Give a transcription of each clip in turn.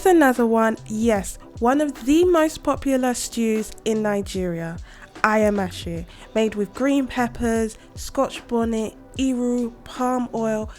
is another one, yes, one of the most popular stews in Nigeria, Ayamashe, made with green peppers, scotch bonnet, iriru, palm oil,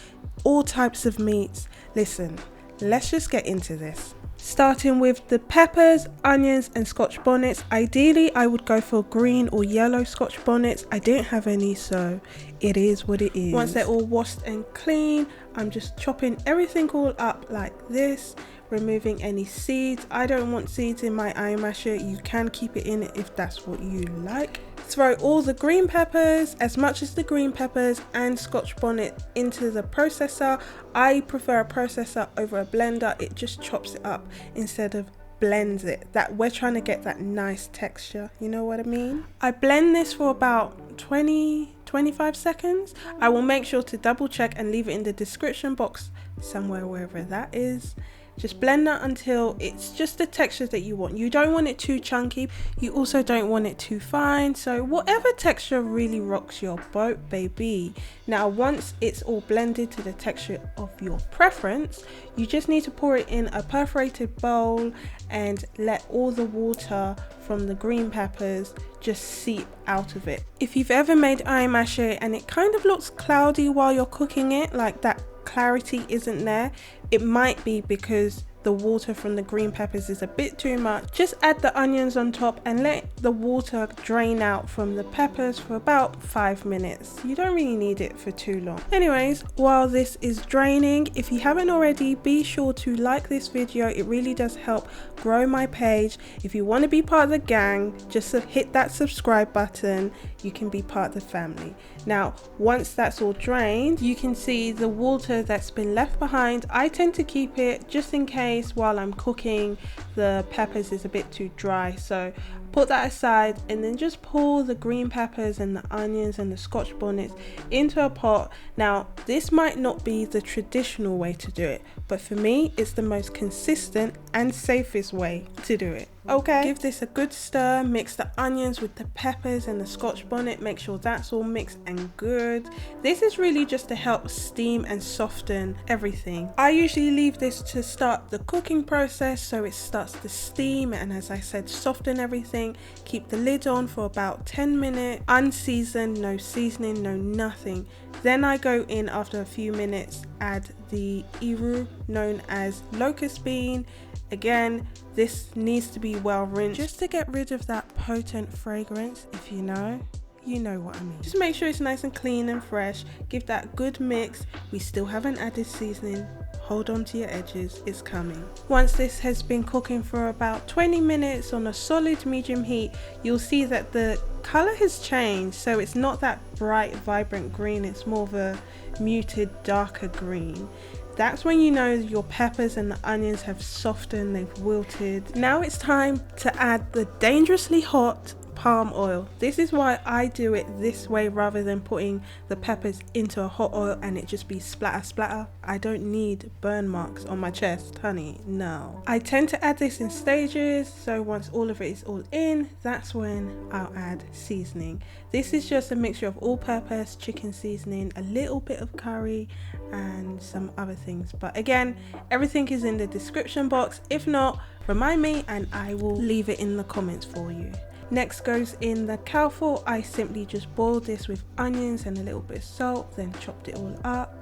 all types of meats. Listen, let's just get into this. Starting with the peppers, onions and scotch bonnets. Ideally I would go for green or yellow scotch bonnets. I didn't have any, so it is what it is. Once they're all washed and clean, I'm just chopping everything all up like this, removing any seeds. I don't want seeds in my ayamashe. You can keep it in if that's what you like. Throw all the green peppers, as much as the green peppers and scotch bonnet, into the processor. I prefer a processor over a blender. It just chops it up instead of blends it. That we're trying to get that nice texture, you know what I mean? I blend this for about 20-25 seconds. I will make sure to double check and leave it in the description box somewhere, wherever that is. Just blend that until it's just the texture that you want. You don't want it too chunky, you also don't want it too fine, so whatever texture really rocks your boat, baby. Now once it's all blended to the texture of your preference, you just need to pour it in a perforated bowl and let all the water from the green peppers just seep out of it. If you've ever made ayamashe and it kind of looks cloudy while you're cooking it, like that clarity isn't there, it might be because the water from the green peppers is a bit too much. Just add the onions on top and let the water drain out from the peppers for about 5 minutes. You don't really need it for too long. Anyways, while this is draining, if you haven't already, be sure to like this video. It really does help grow my page. If you want to be part of the gang, just hit that subscribe button. You can be part of the family. Now once that's all drained, you can see the water that's been left behind. I tend to keep it just in case while I'm cooking the peppers is a bit too dry, so put that aside and then just pour the green peppers and the onions and the scotch bonnets into a pot. Now this might not be the traditional way to do it, but for me it's the most consistent and safest way to do it. Okay, give this a good stir, mix the onions with the peppers and the scotch bonnet, make sure that's all mixed and good. This is really just to help steam and soften everything. I usually leave this to start the cooking process so it starts to steam and, as I said, soften everything. Keep the lid on for about 10 minutes, unseasoned, no seasoning, no nothing. Then I go in after a few minutes, add the iriru, known as locust bean. Again, this needs to be well rinsed just to get rid of that potent fragrance. If you know what I mean. Just make sure it's nice and clean and fresh. Give that good mix. We still haven't added seasoning. Hold on to your edges, it's coming. Once this has been cooking for about 20 minutes on a solid medium heat, you'll see that the color has changed. So it's not that bright, vibrant green, it's more of a muted, darker green. That's when you know your peppers and the onions have softened, they've wilted. Now it's time to add the dangerously hot palm oil. This is why I do it this way rather than putting the peppers into a hot oil and it just be splatter splatter. I don't need burn marks on my chest, honey, no. I tend to add this in stages, so once all of it is all in, that's when I'll add seasoning. This is just a mixture of all-purpose chicken seasoning, a little bit of curry and some other things, but again, everything is in the description box. If not, remind me and I will leave it in the comments for you. Next goes in the 𝗙𝗏𝗏. I simply just boiled this with onions and a little bit of salt, then chopped it all up,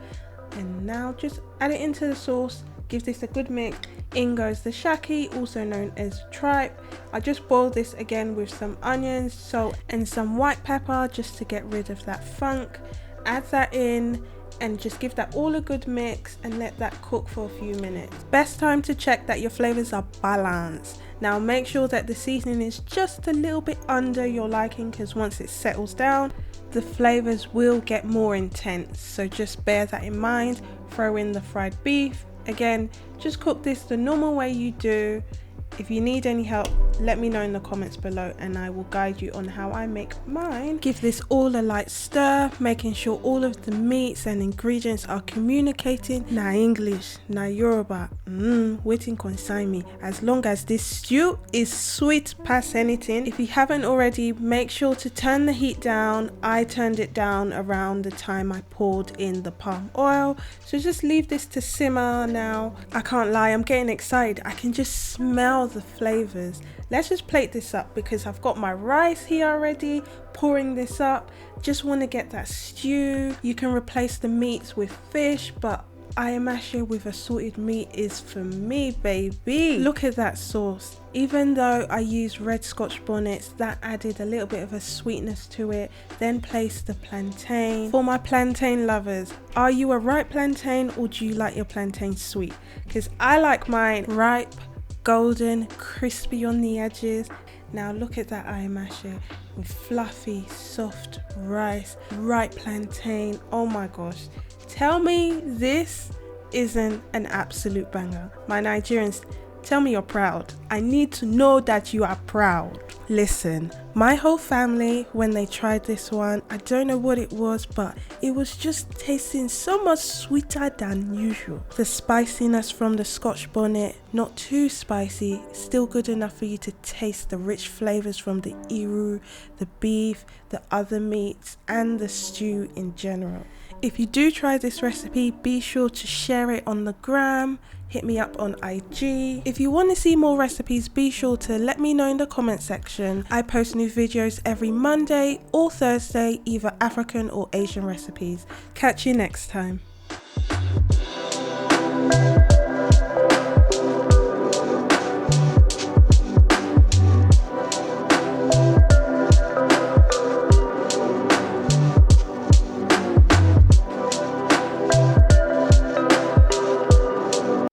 and now just add it into the sauce. Give this a good mix. In goes the 𝗙𝗏𝗏, also known as tripe. I just boiled this again with some onions, salt and some white pepper just to get rid of that funk. Add that in and just give that all a good mix and let that cook for a few minutes. Best time to check that your flavors are balanced. Now make sure that the seasoning is just a little bit under your liking, because once it settles down, the flavors will get more intense, so just bear that in mind. Throw in the fried beef. Again, just cook this the normal way you do. If you need any help, let me know in the comments below and I will guide you on how I make mine. Give this all a light stir, making sure all of the meats and ingredients are communicating. Na English, na Yoruba, 𝗦𝗛𝗢𝗡𝗧 𝗀𝗡. As long as this stew is sweet past anything. If you haven't already, make sure to turn the heat down. I turned it down around the time I poured in the palm oil. So just leave this to simmer now. I can't lie, I'm getting excited. I can just smell the flavors. Let's just plate this up because I've got my rice here already, pouring this up. Just want to get that stew. You can replace the meats with fish, but Ayamashe with assorted meat is for me, baby. Look at that sauce. Even though I used red Scotch bonnets, that added a little bit of a sweetness to it. Then place the plantain. For my plantain lovers, are you a ripe plantain or do you like your plantain sweet? Because I like mine ripe, golden, crispy on the edges. Now look at that Ayamashe with fluffy, soft rice, ripe plantain. Oh my gosh. Tell me this isn't an absolute banger. My Nigerians, tell me you're proud. I need to know that you are proud. Listen, my whole family, when they tried this one, I don't know what it was, but it was just tasting so much sweeter than usual. The spiciness from the Scotch bonnet, not too spicy, still good enough for you to taste the rich flavors from the 𝗬𝗎, the beef, the other meats, and the stew in general. If you do try this recipe, be sure to share it on the gram. Hit me up on IG. If you want to see more recipes, be sure to let me know in the comment section. I post new videos every Monday or Thursday, either African or Asian recipes. Catch you next time.